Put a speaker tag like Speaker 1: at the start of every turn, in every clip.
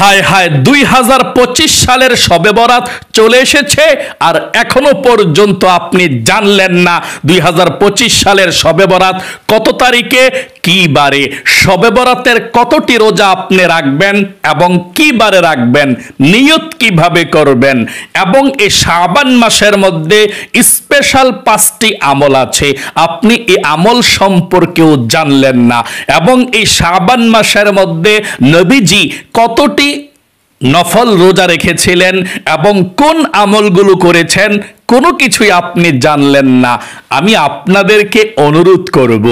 Speaker 1: হায় হায় 2025 সালের শবে বরাত চলে এসেছে আর এখনো পর্যন্ত আপনি জানলেন না 2025 সালের শবে বরাত কত তারিখে, কি বারে। শবে বরাতের কতটি রোজা আপনি রাখবেন এবং কি বারে রাখবেন, নিয়ত কিভাবে করবেন, এবং এই শাবান মাসের মধ্যে স্পেশাল 5টি আমল আছে, আপনি এই আমল সম্পর্কেও জানলেন না। এবং এই শাবান মাসের মধ্যে নবীজি কতটি নফল রোজা রেখেছিলেন এবং কোন আমলগুলো করেছেন, কোনো কিছুই আপনি জানলেন না। আমি আপনাদেরকে অনুরোধ করব,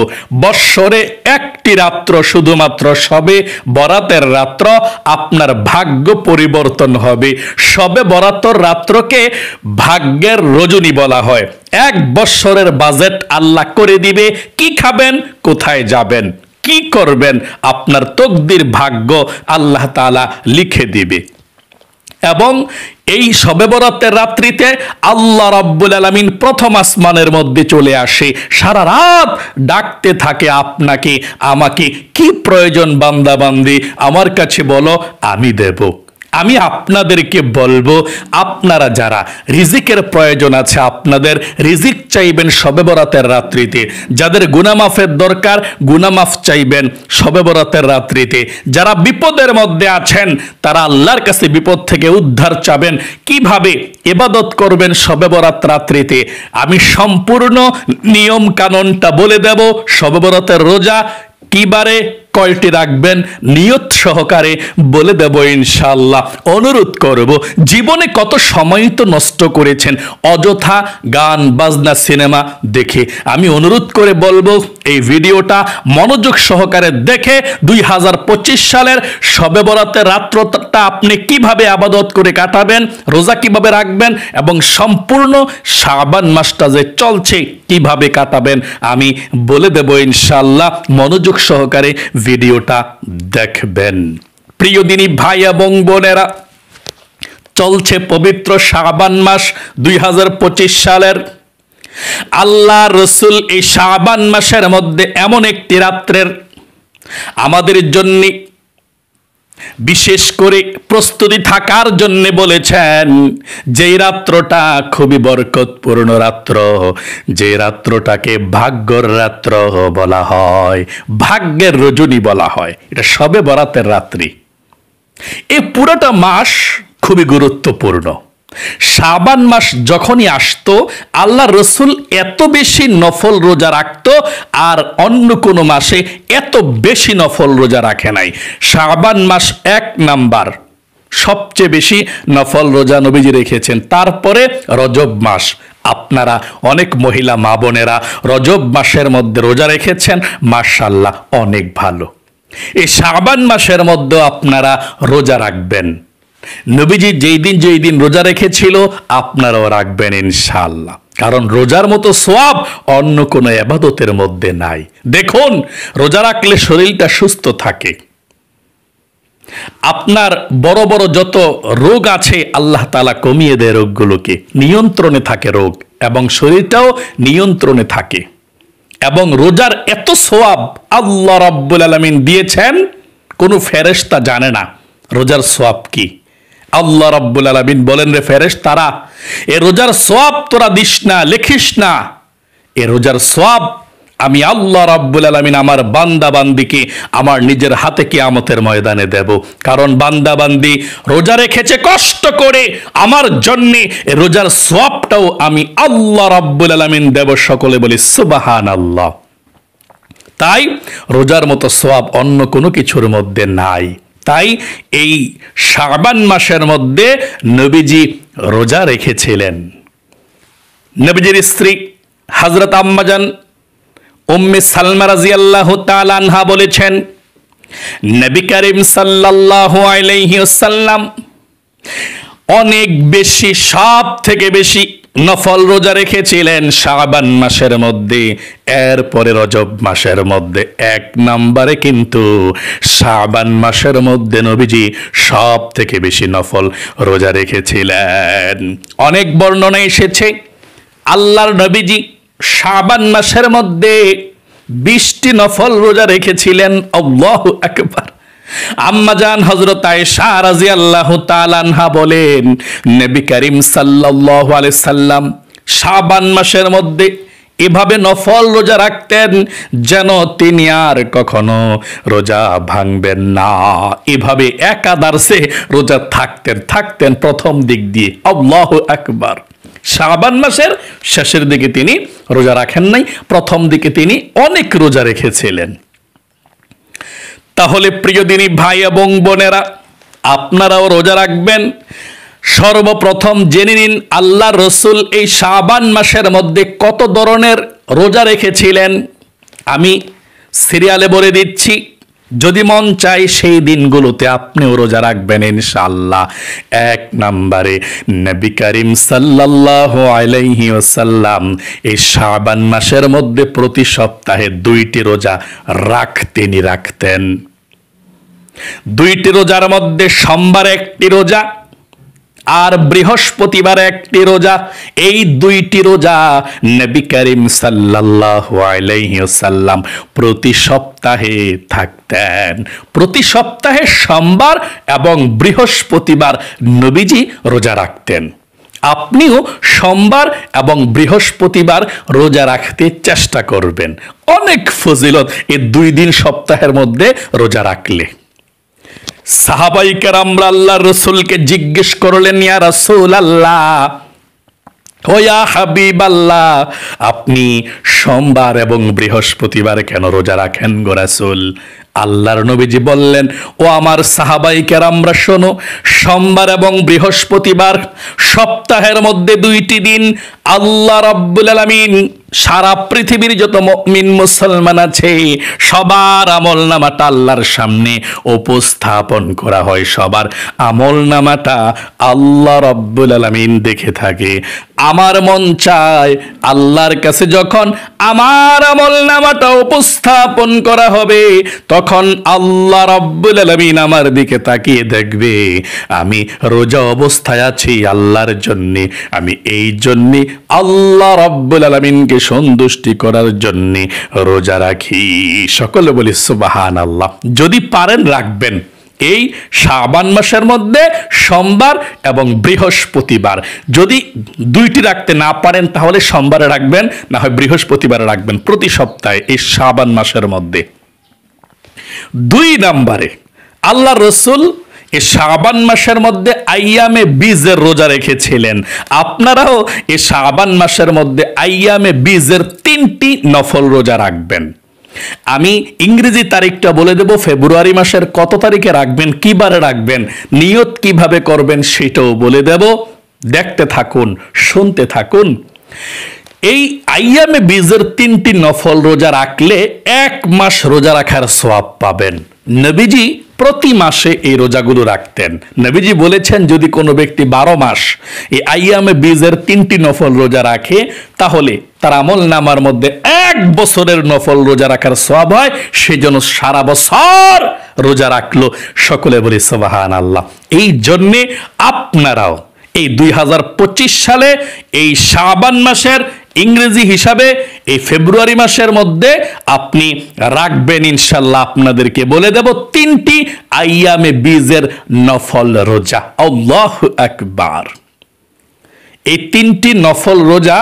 Speaker 1: বৎসরে একটি রাত্র, শুধুমাত্র শবে বরাতের রাত্র আপনার ভাগ্য পরিবর্তন হবে। শবে বরাতের রাত্রকে ভাগ্যের রজনী বলা হয়। 1 বৎসরের বাজেট আল্লাহ করে দিবে। কি খাবেন, কোথায় যাবেন, কি করবেন, আপনার তকদির ভাগ্য আল্লাহ তাআলা লিখে দিবে। এবং এই শবে বরাতের রাত্রিতে আল্লাহ রাব্বুল আলামিন প্রথম আসমানের মধ্যে চলে আসে, সারা রাত ডাকতে থাকে আপনাকে আমাকে। কি প্রয়োজন বান্দা বান্দি, আমার কাছে বলো, আমি দেব। আমি আপনাদেরকে বলবো, আপনারা যারা রিজিকের প্রয়োজন আছে, আপনাদের রিজিক চাইবেন শবে বরাতের রাত্রিতে। যাদের গুনাহ মাফের দরকার, গুনাহ মাফ চাইবেন শবে বরাতের রাত্রিতে। যারা বিপদের মধ্যে আছেন, তারা আল্লাহর কাছে বিপদ থেকে উদ্ধার চাবেন। কিভাবে ইবাদত করবেন শবে বরাত রাত্রিতে, আমি সম্পূর্ণ নিয়ম কানুনটা বলে দেব। শবে বরাতের রোজা কিবারে কয়টি রাখবেন, নিয়ত সহকারে বলে দেব ইনশাআল্লাহ। অনুরোধ করব, জীবনে কত সময় তো নষ্ট করেছেন অযথা গান বাজনা সিনেমা দেখে। আমি অনুরোধ করে বলবো, এই ভিডিওটা মনোযোগ সহকারে দেখে 2025 সালের শবে বরাতের রাত্রটা আপনি কিভাবে ইবাদত করে কাটাবেন, রোজা কিভাবে রাখবেন এবং সম্পূর্ণ শাবান মাসটা যে চলছে কিভাবে কাটাবেন আমি বলে দেব ইনশাআল্লাহ। মনোযোগ সহকারে ভিডিওটা দেখবেন। প্রিয় দিনী ভাই এবং বোনেরা, চলছে পবিত্র শাবান মাস 2025 সালের। আল্লাহ রসুল এই শাবান মাসের মধ্যে এমন একটি রাত্রের আমাদের জন্য বিশেষ করে প্রস্তুতি থাকার জন্য বলেছেন, যেই রাত্রটা খুবই বরকতপূর্ণ রাত্র, যে রাত্রটাকে ভাগ্যর রাত্র বলা হয়, ভাগ্যের রজনী বলা হয়, এটা শবে বরাতের রাত্রি। এই পুরোটা মাস খুবই গুরুত্বপূর্ণ। শাবান মাস যখনই আসতো, আল্লাহ রসুল এত বেশি নফল রোজা রাখতো আর অন্য কোনো মাসে এত বেশি নফল রোজা রাখে নাই। শাবান মাস 1 নাম্বার সবচেয়ে বেশি নফল রোজা নবীজি রেখেছেন। তারপরে রজব মাস, আপনারা অনেক মহিলা মা বোনেরা রজব মাসের মধ্যে রোজা রেখেছেন, মাশাআল্লাহ অনেক ভালো। এই শাবান মাসের মধ্যে আপনারা রোজা রাখবেন। নবীজি যেই দিন রোজা রেখেছিল আপনারাও রাখবেন ইনশাআল্লাহ, কারণ রোজার মতো সওয়াব অন্য কোনো ইবাদতের মধ্যে নাই। দেখুন, রোজা রাখলে শরীরটা সুস্থ থাকে, আপনার বড় বড় যত রোগ আছে আল্লাহ তাআলা কমিয়ে দেয়, রোগগুলোকে নিয়ন্ত্রণে থাকে রোগ, এবং শরীরটাও নিয়ন্ত্রণে থাকে। এবং রোজার এত সওয়াব আল্লাহ রাব্বুল আলামিন দিয়েছেন, কোনো ফেরেশতা জানে না রোজার সওয়াব কি। আল্লাহ রাব্বুল আলামিন বলেন, রে ফেরেশতারা, এ রোজার সওয়াব তোরা দিস না, লিখিস না। এ রোজার সওয়াব আমি আল্লাহ রাব্বুল আলামিন আমার বান্দা বান্দিকে আমার নিজের হাতে কিয়ামতের ময়দানে দেব। কারণ বান্দা বান্দি রোজা রেখেছে কষ্ট করে আমার জন্য, এ রোজার সওয়াবটাও আমি আল্লাহ রাব্বুল আলামিন দেব। সকলে বলি সুবহানাল্লাহ। তাই রোজার মতো সওয়াব অন্য কোনো কিছুর মধ্যে নাই। তাই এই শাবান মাসের মধ্যে নবীজি রোজা রেখেছিলেন। নবীজির স্ত্রী হযরত আম্মাজান উম্মে সালমা রাদিয়াল্লাহু তাআলা আনহা বলেছেন, নবী করিম সাল্লাল্লাহু আলাইহি ওয়াসাল্লাম অনেক বেশি, সব থেকে বেশি নফল রোজা রেখেছিলেন শাবান মাসের মধ্যে। এরপরে রজব মাসের মধ্যে 1 নম্বরে কিন্তু শাবান মাসের মধ্যে নবীজি সব থেকে বেশি নফল রোজা রেখেছিলেন। অনেক বর্ণনা এসেছে আল্লাহর নবীজি শাবান মাসের মধ্যে 20টি নফল রোজা রেখেছিলেন। আল্লাহু আকবার। আম্মাজান হযরত আয়েশা রাদিয়াল্লাহু তাআলা আনহা বলেন, নবী করিম সাল্লাল্লাহু আলাইহি সাল্লাম শাবান মাসের মধ্যে এভাবে নফল রোজা রাখতেন যেন তিনি আর কখনো রোজা ভাঙবেন না। এভাবে একাদারসে রোজা থাকতেন প্রথম দিক দিয়ে। আল্লাহু আকবার। শাবান মাসের শেষের দিকে তিনি রোজা রাখেন নাই, প্রথম দিকে তিনি অনেক রোজা রেখেছিলেন। তাহলে প্রিয় দিনী ভাই এবং বোনেরা, আপনারাও রোজা রাখবেন। সর্বপ্রথম জেনে নিন আল্লাহ রসুল এই শাবান মাসের মধ্যে কত ধরনের রোজা রেখেছিলেন। আমি সিরিয়ালে বলে দিচ্ছি, যদি মন চায় সেই দিনগুলোতে আপনিও রোজা রাখবেন ইনশাআল্লাহ। 1 নম্বরে নবী করিম সাল্লাল্লাহু আলাইহি ওয়াসাল্লাম এই শাবান মাসের মধ্যে প্রতি সপ্তাহে 2টি রোজা রাখতেন। 2টি রোজার মধ্যে সোমবার 1টি রোজা আর বৃহস্পতিবার 1টি রোজা। এই 2টি রোজা নবী করিম সাল্লাল্লাহু আলাইহি ওয়াসাল্লাম প্রতি সপ্তাহে থাকতেন। প্রতি সপ্তাহে সোমবার এবং বৃহস্পতিবার নবীজি রোজা রাখতেন। আপনিও সোমবার এবং বৃহস্পতিবার রোজা রাখতে চেষ্টা করবেন। অনেক ফজিলত এই 2 দিন সপ্তাহের মধ্যে রোজা রাখলে। সাহাবায়ে কেরাম আল্লাহর রাসূলকে জিজ্ঞেস করলেন, ইয়া রাসূলুল্লাহ, ও ইয়া হাবিবাল্লাহ, আপনি সোমবার এবং বৃহস্পতিবার কেন রোজা রাখেন গো রাসূল? আল্লাহর নবীজি বললেন, ও আমার সাহাবায়ে কেরামরা শোনো, সোমবার এবং বৃহস্পতিবার সপ্তাহের মধ্যে 2টি দিন আল্লাহ রাব্বুল আলামিন সারা পৃথিবীর যত মুমিন মুসলমান আছে সবার আমলনামাটা আল্লাহর সামনে উপস্থাপন করা হয়। সবার আমলনামাটা আল্লাহ রাব্বুল আলামিন দেখে থাকে। আমার মন চায় আল্লাহর কাছে যখন আমার আমলনামাটা উপস্থাপন করা হবে তখন আল্লাহ রাব্বুল আলামিন আমার দিকে তাকিয়ে দেখবে আমি রোজা অবস্থায় আছি আল্লাহর জন্য। আমি এই জন্য আল্লাহ রাব্বুল আলামিনকে সন্তুষ্টি করার জন্য রোজা রাখি। সকলে বলি সুবহানাল্লাহ। যদি পারেন রাখবেন এই শাবান মাসের মধ্যে সোমবার এবং বৃহস্পতিবার। যদি 2টি রাখতে না পারেন তাহলে সোমবারে রাখবেন, না হয় বৃহস্পতিবারে রাখবেন প্রতি সপ্তাহে এই শাবান মাসের মধ্যে। 2 নম্বরে আল্লাহ রসুল এই শাবান মাসের মধ্যে আইয়ামে বীজের রোজা রেখেছিলেন। আপনারাও এই শাবান মাসের মধ্যে আইয়ামে বীজের 3টি নফল রোজা রাখবেন। আমি ইংরেজি তারিখটা বলে দেব, ফেব্রুয়ারি মাসের কত তারিখে রাখবেন, কি বারে রাখবেন, নিয়ত কিভাবে করবেন সেটাও বলে দেব। দেখতে থাকুন, শুনতে থাকুন। এই আইয়ামে বীজের 3টি নফল রোজা রাখলে 1 মাস রোজা রাখার সওয়াব পাবেন। নবীজি প্রতি মাসে এই রোজাগুলো রাখতেন। নবীজি বলেছেন যদি কোনো ব্যক্তি 12 মাস এই আইয়ামে বীজের 3টি নফল রোজা রাখে তাহলে তার আমলনামার মধ্যে 1 বছরের নফল রোজা রাখার সওয়াব হয়। সেজন্য সারা বছর রোজা রাখলো। সকলে বলি সুবহানাল্লাহ। এই জন্যে আপনারাও এই 2025 সালে এই শাবান মাসের ইংরেজি হিসাবে এই ফেব্রুয়ারি মাসের মধ্যে আপনি রাখবেন ইনশাল্লাহ। আপনাদেরকে বলে দেব 3টি আইয়ামে বীজের নফল রোজা। আল্লাহু আকবার। এই 3টি নফল রোজা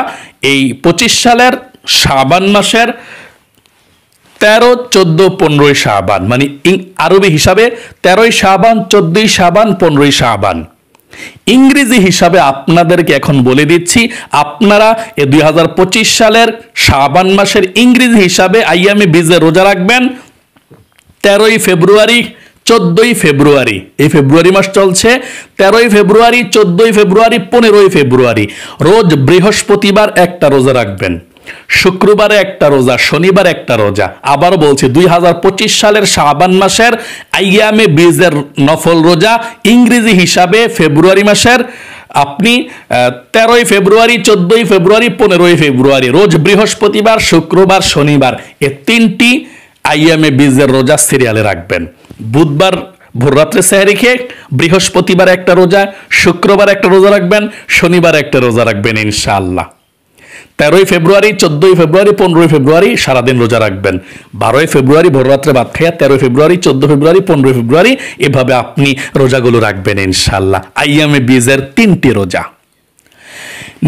Speaker 1: এই 25 সালের শাবান মাসের 13, 14, 15 শাবান, মানে আরবি হিসাবে 13ই শাবান, 14ই শাবান, 15ই শাবান। ইংরেজি হিসাবে আপনাদেরকে এখন বলে দিচ্ছি, আপনারা এই 2025 সালের শাবান মাসের ইংরেজি হিসাবে আইয়ামে বীজের রোজা রাখবেন 13ই ফেব্রুয়ারি, 14ই ফেব্রুয়ারি। এই ফেব্রুয়ারি মাস চলছে। 13ই ফেব্রুয়ারি, 14ই ফেব্রুয়ারি, 15ই ফেব্রুয়ারি। রোজ বৃহস্পতিবার একটা রোজা রাখবেন, শুক্রবারে একটা রোজা, শনিবার একটা রোজা। আবার বলছি 2025 সালের শাবান মাসের আইয়ামে বীজের নফল রোজা ইংরেজি হিসাবে ফেব্রুয়ারি মাসের আপনি 13ই ফেব্রুয়ারি, 14ই ফেব্রুয়ারি, 15ই ফেব্রুয়ারি। রোজ বৃহস্পতিবার, শুক্রবার, শনিবার এই 3টি আইয়ামে বীজের রোজা সিরিয়ালে রাখবেন। বুধবার ভোররাত্রে সেহরি খেয়ে বৃহস্পতিবার একটা রোজা, শুক্রবার একটা রোজা রাখবেন, শনিবার একটা রোজা রাখবেন ইনশাআল্লাহ। 13ই ফেব্রুয়ারি, 14ই ফেব্রুয়ারি, 15ই ফেব্রুয়ারি সারাদিন রোজা রাখবেন। 12ই ফেব্রুয়ারি ভোররাত্রে ভাত খাইয়া 13 ফেব্রুয়ারি, 14 ফেব্রুয়ারি, 15 ফেব্রুয়ারি এভাবে আপনি রোজাগুলো রাখবেন ইনশাআল্লাহ। আইয়ামে বীজের 3টি রোজা।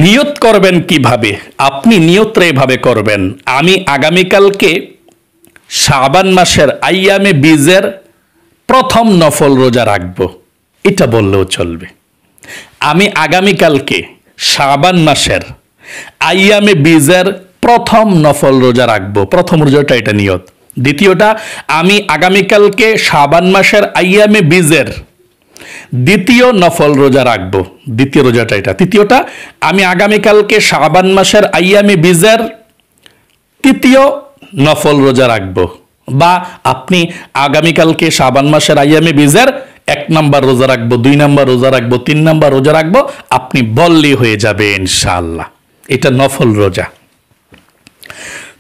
Speaker 1: নিয়ত করবেন কিভাবে? আপনি নিয়তটা এভাবে করবেন, আমি আগামীকালকে শাবান মাসের আইয়ামে বীজের প্রথম নফল রোজা রাখব, এটা বললেও চলবে। আমি আগামীকালকে শাবান মাসের আইয়ামে বীজের প্রথম নফল রোজা রাখব, প্রথম রোজাটা এটা নিয়ত। দ্বিতীয়টা, আমি আগামীকালকে শাবান মাসের আইয়ামে বীজের দ্বিতীয় নফল রোজা রাখব, দ্বিতীয় রোজাটা এটা। তৃতীয়টা, আমি আগামীকালকে শাবান মাসের আইয়ামে বীজের তৃতীয় নফল রোজা রাখব, বা আপনি আগামীকালকে শাবান মাসের আইয়ামে বীজের 1 নাম্বার রোজা রাখবো, 2 নাম্বার রোজা রাখবো, 3 নাম্বার রোজা রাখবো, আপনি বললেই হয়ে যাবে ইনশাআল্লাহ। এটা নফল রোজা।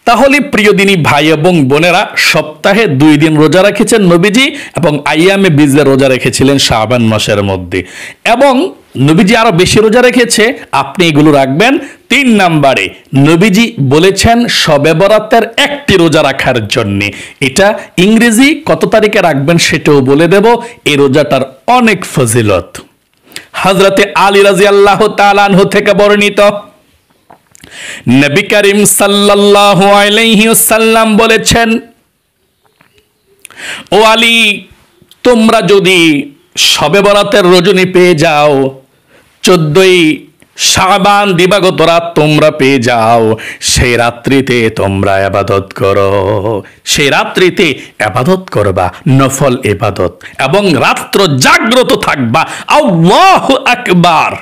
Speaker 1: তাহলে প্রিয় দিনী ভাই এবং বোনেরা, সপ্তাহে 2 দিন রোজা রেখেছেন নবীজি এবং আইয়ামে বীজের রোজা রেখেছিলেন শাবান মাসের মধ্যে, এবং নবীজি আরো বেশি রোজা রেখেছে, আপনি এগুলো রাখবেন। 3 নাম্বারে নবীজি বলেছেন শবে বরাতের 1টি রোজা রাখার জন্য। এটা ইংরেজি কত তারিখে রাখবেন সেটাও বলে দেব। এই রোজাটার অনেক ফজিলত। হযরতে আলী রাদিয়াল্লাহু তাআলা আনহু থেকে বর্ণিত, নবী করিম সাল্লাল্লাহু আলাইহি ওয়াসাল্লাম বলেছেন, ও আলী, তোমরা যদি শবে বরাতের রজনী পেয়ে যাও, 14ই শাবান দিবাগত রাত তোমরা পেয়ে যাও, সেই রাত্রিতে তোমরা ইবাদত করো, সেই রাত্রিতে ইবাদত করবা, নফল ইবাদত, এবং রাত্র জাগ্রত থাকবা। আল্লাহু আকবার।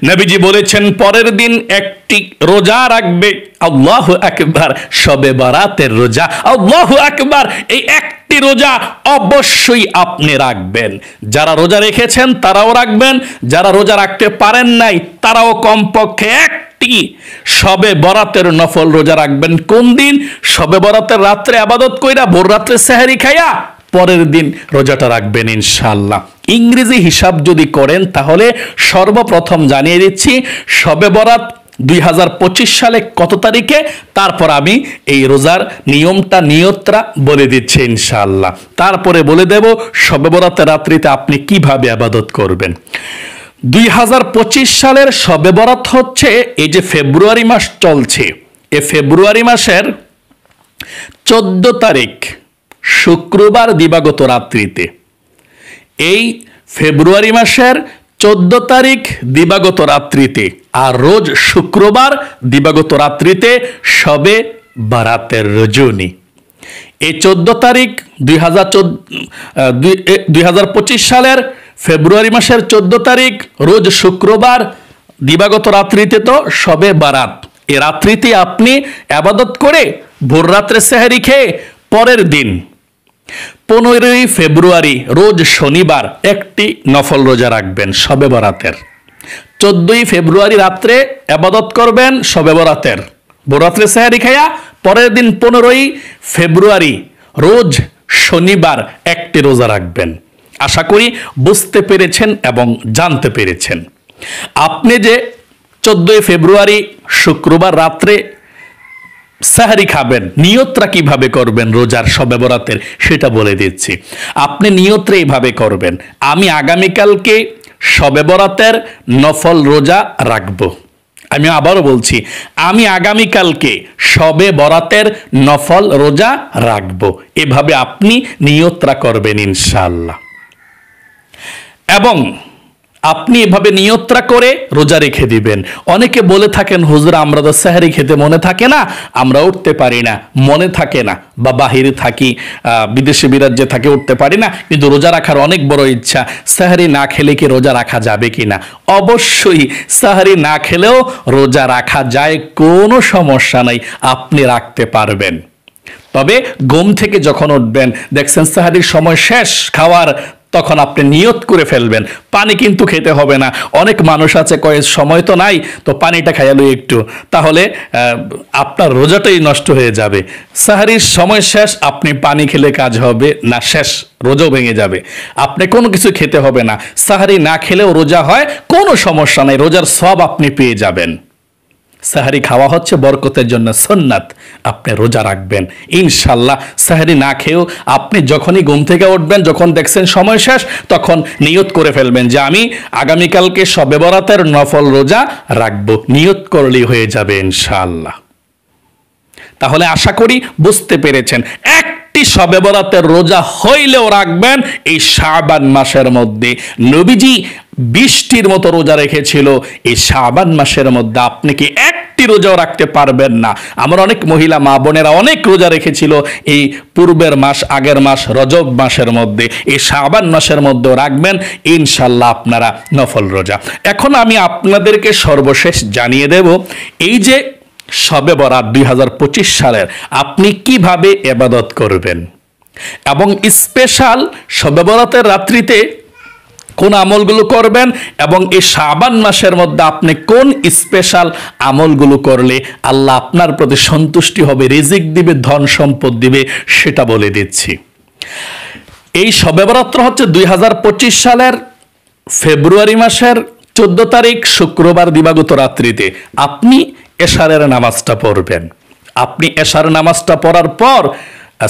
Speaker 1: নবীজি বলেছেন পরের দিন একটি রোজা রাখবে। আল্লাহু আকবার। শবে বরাতের রোজা। আল্লাহু আকবার। এই একটি রোজা অবশ্যই আপনি রাখবেন। যারা রোজা রেখেছেন তারাও রাখবেন, যারা রোজা রাখতে পারেন নাই তারাও কমপক্ষে একটি শবে বরাতের নফল রোজা রাখবেন। কোন দিন? শবে বরাতের রাত্রে ইবাদত কইরা ভোর রাত্রে সেহরি খাইয়া পরের দিন রোজাটা রাখবেন ইনশাআল্লাহ। ইংরেজি হিসাব যদি করেন তাহলে সর্বপ্রথম জানিয়ে দিচ্ছি শবে বরাত 2025 সালে কত তারিখে, তারপর আমি এই রোজার নিয়তটা বলে দিচ্ছি ইনশাআল্লাহ। তারপরে বলে দেব শবে বরাতের রাত্রিতে আপনি কিভাবে ইবাদত করবেন। 2025 সালের শবে বরাত হচ্ছে এই যে ফেব্রুয়ারি মাস চলছে, এই ফেব্রুয়ারি মাসের 14 তারিখ শুক্রবার দিবাগত রাত্রিতে, এই ফেব্রুয়ারি মাসের 14 তারিখ দিবাগত রাত্রিতে, আর রোজ শুক্রবার দিবাগত রাত্রিতে শবে বরাতের রজনী। এই 14 তারিখ 2025 সালের ফেব্রুয়ারি মাসের 14 তারিখ রোজ শুক্রবার দিবাগত রাত্রিতে তো শবে বরাত। এই রাত্রিতে আপনি ইবাদত করে ভোর রাত্রে সেহরি খেয়ে পরের দিন 15ই ফেব্রুয়ারি রোজ শনিবার একটি নফল রোজা রাখবেন শবে বরাতের। 14ই ফেব্রুয়ারি রাত্রে ইবাদত করবেন শবে বরাতের, ভোর রাত্রে সেহরি খাইয়া পরের দিন 15ই ফেব্রুয়ারি রোজ শনিবার একটি রোজা রাখবেন। আশা করি বুঝতে পেরেছেন এবং জানতে পেরেছেন। আপনি যে 14ই ফেব্রুয়ারি শুক্রবার রাত্রে সেহরি খাবেন, নিয়তটা কিভাবে করবেন রোজার শবে বরাতের সেটা বলে দিচ্ছি। আপনি নিয়তটা এইভাবে করবেন, আমি আগামীকালকে শবে বরাতের নফল রোজা রাখব। আমি আবারও বলছি, আমি আগামীকালকে শবে বরাতের নফল রোজা রাখব। এভাবে আপনি নিয়তটা করবেন ইনশাআল্লাহ। এবং আপনি এভাবে নিয়তটা করে রোজা রেখে দিবেন। অনেকে বলে থাকেন, হুজুর আমরা তো সেহরি খেতে মনে থাকে না, আমরা উঠতে পারি না, মনে থাকে না, বা বাহিরে থাকি, বিদেশে বিরাজ্যে থাকে, উঠতে পারি না, কিন্তু রোজা রাখার অনেক বড় ইচ্ছা। সেহরি না খেলে কি রোজা রাখা যাবে কি না? অবশ্যই সেহরি না খেলেও রোজা রাখা যায়, কোনো সমস্যা নাই, আপনি রাখতে পারবেন। তবে ঘুম থেকে যখন উঠবেন দেখছেন সেহরির সময় শেষ খাওয়ার, তখন আপনি নিয়ত করে ফেলবেন। পানি কিন্তু খেতে হবে না। অনেক মানুষ আছে কয় সময় তো নাই, তো পানিটা খাইয়ালো একটু, তাহলে আপনার রোজাটাই নষ্ট হয়ে যাবে। সেহরির সময় শেষ, আপনি পানি খেলে কাজ হবে না, শেষ, রোজাও ভেঙে যাবে। আপনি কোনো কিছু খেতে হবে না, সেহরি না খেলেও রোজা হয়, কোনো সমস্যা নাই, রোজার সওয়াব আপনি পেয়ে যাবেন। সাহারি খাওয়া হচ্ছে বরকতের জন্য সুন্নাত, আপনি রোজা রাখবেন ইনশাল্লাহ। সাহারি না খেয়েও আপনি যখনই ঘুম থেকে উঠবেন, যখন দেখছেন সময় শেষ, তখন নিয়ত করে ফেলবেন যে আমি আগামীকালকে শবে বরাতের নফল রোজা রাখবো। নিয়ত করলেই হয়ে যাবে ইনশাল্লাহ। তাহলে আশা করি বুঝতে পেরেছেন, একটি শবে বরাতের রোজা হইলেও রাখবেন এই শাবান মাসের মধ্যে। নবীজি 20টির মতো রোজা রেখেছিল এই শাবান মাসের মধ্যে, আপনি কি একটি রোজাও রাখতে পারবেন না? আমার অনেক মহিলা মা বোনেরা অনেক রোজা রেখেছিল এই পূর্বের মাস, আগের মাস রজব মাসের মধ্যে। এই শাবান মাসের মধ্যে রাখবেন ইনশাল্লাহ আপনারা নফল রোজা। এখন আমি আপনাদেরকে সর্বশেষ জানিয়ে দেব, এই যে শবে বরাত 2025 সালের আপনি কিভাবে ইবাদত করবেন এবং স্পেশাল শবে বরাতের রাত্রিতে কোন আমলগুলো করবেন এবং এই শাবান মাসের মধ্যে আপনি কোন স্পেশাল আমলগুলো করলে আল্লাহ আপনার প্রতি সন্তুষ্টি হবে, রিজিক দিবে, ধন সম্পদ দিবে, সেটা বলে দিচ্ছি। এই শবে বরাত হচ্ছে 2025 সালের ফেব্রুয়ারি মাসের 14 তারিখ শুক্রবার দিবাগত রাত্রিতে আপনি এশারের নামাজটা পড়বেন। আপনি এশার নামাজটা পড়ার পর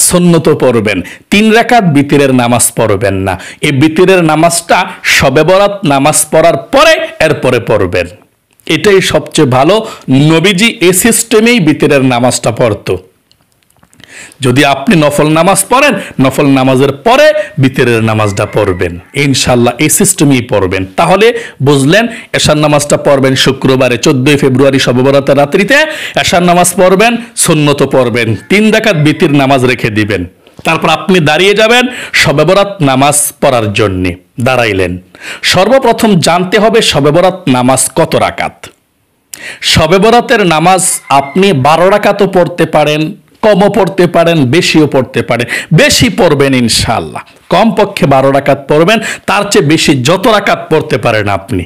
Speaker 1: সুন্নত পড়বেন, 3 রাকাত বিতিরের নামাজ পড়বেন না। এই বিতিরের নামাজটা শবে বরাত নামাজ পড়ার পরে এরপরে পড়বেন, এটাই সবচেয়ে ভালো। নবীজি এই সিস্টেমেই বিতিরের নামাজটা পড়তো। যদি আপনি নফল নামাজ পড়েন, নফল নামাজের পরে বিতিরের নামাজটা পড়বেন ইনশাল্লাহ, এই সিস্টেমেই পড়বেন। তাহলে বুঝলেন, এশার নামাজটা পড়বেন শুক্রবারে 14 ফেব্রুয়ারি শবে বরাতের রাত্রিতে এশার নামাজ পড়বেন, সুন্নত পড়বেন, 3 রাকাত বিতির নামাজ রেখে দিবেন। তারপর আপনি দাঁড়িয়ে যাবেন শবে বরাত নামাজ পড়ার জন্য। দাঁড়াইলেন, সর্বপ্রথম জানতে হবে শবে বরাত নামাজ কত রাকাত। শবে বরাতের নামাজ আপনি 12 রাকাতও পড়তে পারেন, কমও পড়তে পারেন, বেশিও পড়তে পারেন। বেশি পড়বেন ইনশাআল্লাহ, কমপক্ষে 12 রাকাত পড়বেন, তার চেয়ে বেশি যত রাকাত পড়তে পারেন আপনি।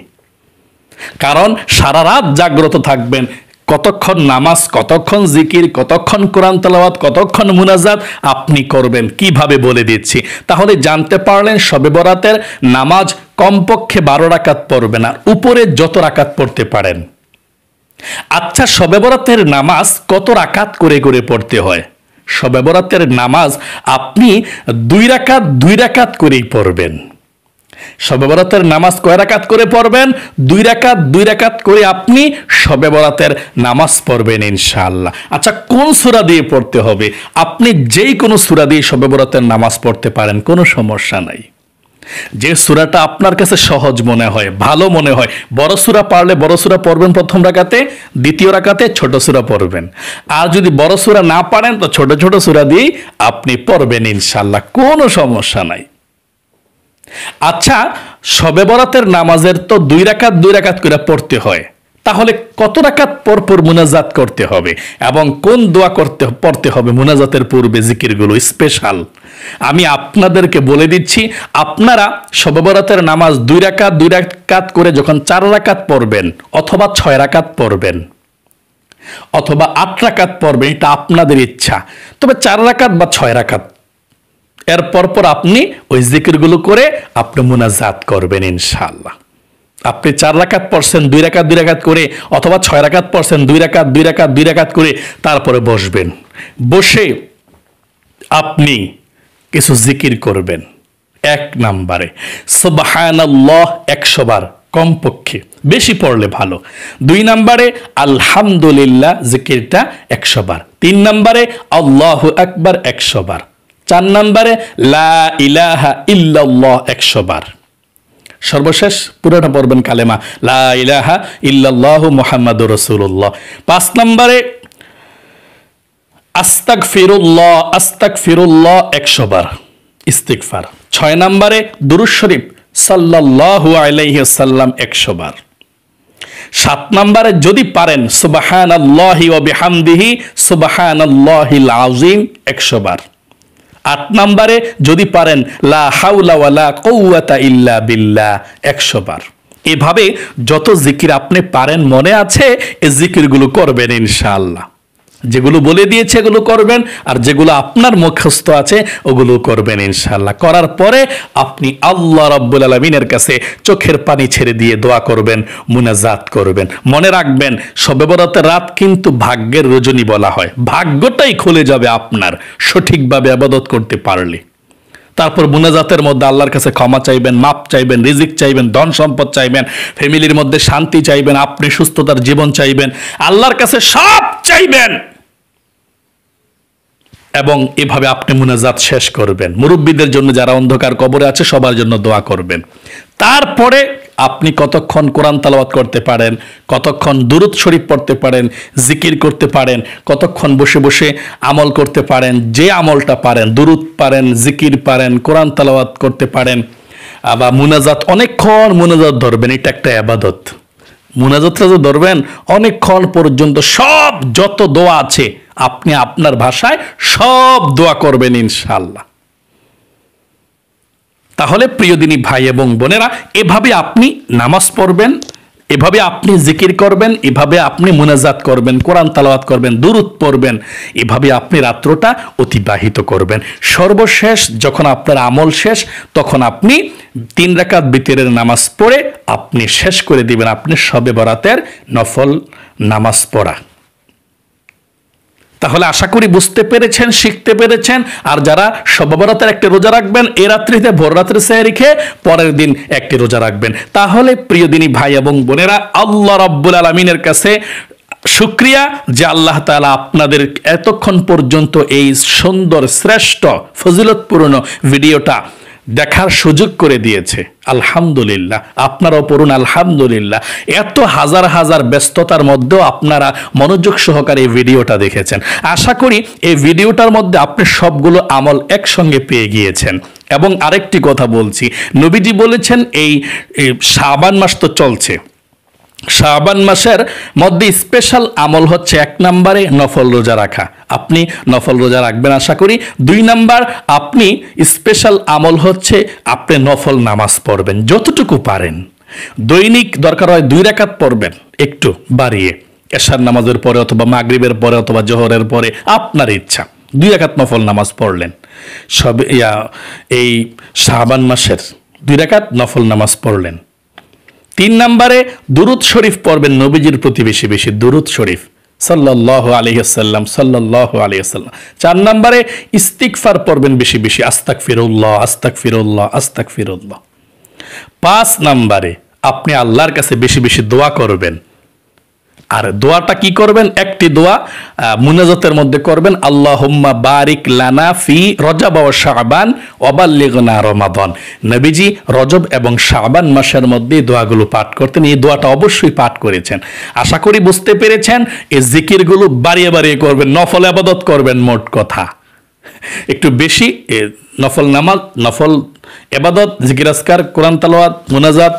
Speaker 1: কারণ সারা রাত জাগ্রত থাকবেন, কতক্ষণ নামাজ, কতক্ষণ জিকির, কতক্ষণ কোরআন তেলাওয়াত, কতক্ষণ মুনাজাত আপনি করবেন কিভাবে বলে দিচ্ছি। তাহলে জানতে পারলেন শবে বরাতের নামাজ কমপক্ষে 12 রাকাত পড়বেন, আর উপরে যত রাকাত পড়তে পারেন। আচ্ছা, শবে বরাতের নামাজ কত রাকাত করে করে পড়তে হয়? শবে বরাতের নামাজ আপনি 2 রাকাত করেই পড়বেন। শবে বরাতের নামাজ কয় রাকাত করে পড়বেন? 2 রাকাত করে আপনি শবে বরাতের নামাজ পড়বেন ইনশাআল্লাহ। আচ্ছা, কোন সূরা দিয়ে পড়তে হবে? আপনি যেই কোনো সূরা দিয়ে শবে বরাতের নামাজ পড়তে পারেন, কোনো সমস্যা নাই। যে সূরাটা আপনার কাছে সহজ মনে হয়, ভালো মনে হয়, বড় সূরা পারলে বড় সূরা পড়বেন প্রথম রাকাতে, দ্বিতীয় রাকাতে ছোট সূরা পড়বেন। আর যদি বড় সূরা না পারেন তো ছোট ছোট সূরা দিয়ে আপনি পড়বেন ইনশাআল্লাহ, কোনো সমস্যা নাই। আচ্ছা, শবে বরাতের নামাজের তো 2 রাকাত করে পড়তে হয়, তাহলে কত রাকাত পর পর মুনাজাত করতে হবে এবং কোন দোয়া পড়তে হবে মুনাজাতের পূর্বে? জিকিরগুলো স্পেশাল আমি আপনাদেরকে বলে দিচ্ছি। আপনারা শবে বরাতের নামাজ 2 রাকাত করে যখন 4 রাকাত পড়বেন, অথবা 6 রাকাত পড়বেন, অথবা 8 রাকাত পড়বেন, এটা আপনাদের ইচ্ছা। তবে 4 রাকাত বা 6 রাকাত এরপর আপনি ওই জিকিরগুলো করে আপনি মুনাজাত করবেন ইনশাআল্লাহ। আপনি 4 রাকাত পড়ছেন 2 রাকাত করে, অথবা 6 রাকাত পড়ছেন 2 রাকাত করে, তারপরে বসবেন। বসে আপনি কিছু জিকির করবেন। 1 নম্বরে সুবহানাল্লাহ 100 বার কমপক্ষে, বেশি পড়লে ভালো। 2 নম্বরে আলহামদুলিল্লাহ জিকিরটা 100 বার। 3 নম্বরে আল্লাহু আকবার 100 বার। 4 নম্বরে লা ইলাহা ইল্লাল্লাহ 100 বার। সর্বশেষ পুরোটা পড়বেন কালেমা লা ইলাহা ইল্লাল্লাহু মুহাম্মাদুর রাসূলুল্লাহ। 5 নম্বরে আস্তাগফিরুল্লাহ 100 বার ইস্তিগফার। 6 নম্বরে দুরূদ শরীফ সাল্লাল্লাহু আলাইহি ওয়াসাল্লাম 100 বার। 7 নম্বরে যদি পারেন সুবহানাল্লাহি ওয়া বিহামদিহি সুবহানাল্লাহিল আযীম 100 বার। 8 নম্বরে যদি পারেন লা হাওলা ওয়ালা কুওয়াতা ইল্লা বিল্লাহ 100 বার। এভাবে যত জিকির আপনি পারেন, মনে আছে এই জিকিরগুলো করবেন ইনশাআল্লাহ। যেগুলো বলে দিয়েছে এগুলো করবেন, আর যেগুলো আপনার মুখস্থ আছে ওগুলো করবেন ইনশাআল্লাহ। করার পরে আপনি আল্লাহ রাব্বুল আলামিনের কাছে চোখের পানি ছেড়ে দিয়ে দোয়া করবেন, মুনাজাত করবেন। মনে রাখবেন, শবে বরাতের রাত কিন্তু ভাগ্যের রজনী বলা হয়। ভাগ্যটাই খুলে যাবে আপনার সঠিকভাবে ইবাদত করতে পারলে। তারপর মুনাজাতের মধ্যে আল্লাহর কাছে ক্ষমা চাইবেন, মাপ চাইবেন, রিজিক চাইবেন, ধন সম্পদ চাইবেন, ফ্যামিলির মধ্যে শান্তি চাইবেন, আপনি সুস্থতার জীবন চাইবেন, আল্লাহর কাছে সব চাইবেন। এবং এভাবে আপনি মুনাজাত শেষ করবেন। মুরব্বীদের জন্য যারা অন্ধকার কবরে আছে সবার জন্য দোয়া করবেন। তারপরে আপনি কতক্ষণ কোরআন তেলাওয়াত করতে পারেন, কতক্ষণ দুরূদ শরীফ পড়তে পারেন, জিকির করতে পারেন, কতক্ষণ বসে বসে আমল করতে পারেন, যে আমলটা পারেন, দুরূদ পারেন, জিকির পারেন, কোরআন তেলাওয়াত করতে পারেন, আবার মুনাজাত অনেকক্ষণ মুনাজাত ধরবেন। এটা একটা ইবাদত। মুনাজাতটা যে ধরবেন অনেকক্ষণ পর্যন্ত, সব যত দোয়া আছে আপনি আপনার ভাষায় সব দোয়া করবেন ইনশাআল্লাহ। তাহলে প্রিয় দিনী ভাই এবং বোনেরা, এভাবে আপনি নামাজ পড়বেন, এভাবে আপনি জিকির করবেন, এভাবে আপনি মুনাজাত করবেন, কোরআন তেলাওয়াত করবেন, দুরূদ পড়বেন, এভাবে আপনি রাত্রটা অতিবাহিত করবেন। সর্বশেষ যখন আপনার আমল শেষ, তখন আপনি 3 রাকাত বিতরের নামাজ পড়ে আপনি শেষ করে দিবেন আপনি শবে বরাতের নফল নামাজ পড়া। তাহলে আশা করি বুঝতে পেরেছেন, শিখতে পেরেছেন। আর যারা শবে বরাতের একটি রোজা রাখবেন, এই রাত্রিতে ভোর রাত্রে সেহরি খেয়ে পরের দিন একটি রোজা রাখবেন। তাহলে প্রিয় দিনী ভাই এবং বোনেরা, আল্লাহ রাব্বুল আলামিনের কাছে শুকরিয়া যে আল্লাহ তাআলা আপনাদের এতক্ষণ পর্যন্ত এই সুন্দর, শ্রেষ্ঠ, ফজিলতপূর্ণ ভিডিওটা দেখার সুযোগ করে দিয়েছে। আলহামদুলিল্লাহ। আপনারাও পড়ুন আলহামদুলিল্লাহ। এত হাজার হাজার ব্যস্ততার মধ্যেও আপনারা মনোযোগ সহকারে এই ভিডিওটা দেখেছেন। আশা করি এই ভিডিওটার মধ্যে আপনি সবগুলো আমল একসঙ্গে পেয়ে গিয়েছেন। এবং আরেকটি কথা বলছি, নবীজি বলেছেন এই শাবান মাস তো চলছে, শাবান মাসের মধ্যে স্পেশাল আমল হচ্ছে 1 নম্বরে নফল রোজা রাখা। আপনি নফল রোজা রাখবেন আশা করি। 2 নম্বর আপনি স্পেশাল আমল হচ্ছে আপনি নফল নামাজ পড়বেন যতটুকু পারেন। দৈনিক দরকার হয় 2 রাকাত পড়বেন, একটু বাড়িয়ে, এশার নামাজের পরে অথবা মাগরিবের পরে অথবা জোহরের পরে, আপনার ইচ্ছা। 2 রাকাত নফল নামাজ পড়লেন সব এই শাবান মাসের 2 রাকাত নফল নামাজ পড়লেন। 3 নম্বরে দুরূদ শরীফ পড়বেন, নবীজির প্রতি বেশি বেশি দুরূদ শরীফ সাল্লাল্লাহু আলাইহি ওয়াসাল্লাম, সাল্লাল্লাহু আলাইহি ওয়াসাল্লাম। 4 নম্বরে ইস্তিগফার পড়বেন বেশি বেশি, আস্তাগফিরুল্লাহ, আস্তাগফিরুল্লাহ, আস্তাগফিরুল্লাহ। 5 নম্বরে আপনি আল্লাহর কাছে বেশি বেশি দোয়া করবেন। আর দোয়াটা কি করবেন? একটি দোয়া মুনাজাতের মধ্যে করবেন, আল্লাহুম্মা বারিক লানা ফি রজব ওয়া শাবান ওয়া বাল্লিগনা রমাদান। নবীজি রজব এবং শাবান মাসের মধ্যে দোয়াগুলো পাঠ করতেন। এই দোয়াটা অবশ্যই পাঠ করেছেন। আশা করি বুঝতে পেরেছেন। এই জিকিরগুলো বাড়িয়ে বাড়িয়ে করবেন, নফল ইবাদত করবেন। মোট কথা একটু বেশি নফল নামাজ, নফল ইবাদত, জিকির আজকার, কোরআন তেলাওয়াত, মুনাজাত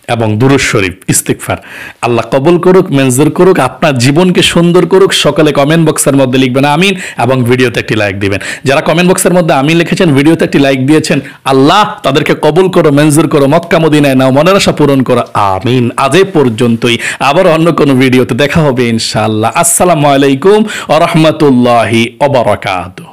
Speaker 1: এবং দুরূদ শরীফ, ইস্তিগফার। আল্লাহ কবুল করুক, মঞ্জুর করুক, আপনার জীবনকে সুন্দর করুক। সকলে কমেন্ট বক্সের মধ্যে লিখবেন আমিন এবং ভিডিওতে একটি লাইক দিবেন। যারা কমেন্ট বক্সের মধ্যে আমিন লিখেছেন, ভিডিওতে একটি লাইক দিয়েছেন, আল্লাহ তাদেরকে কবুল করো, মঞ্জুর করো, মক্কা মদিনায় নাও, মনের আশা পূরণ করো, আমিন। আজ এই পর্যন্তই, আবার অন্য কোনো ভিডিওতে দেখা হবে ইনশাআল্লাহ। আসসালামু আলাইকুম ওয়া রাহমাতুল্লাহি ওয়া বারাকাতুহু।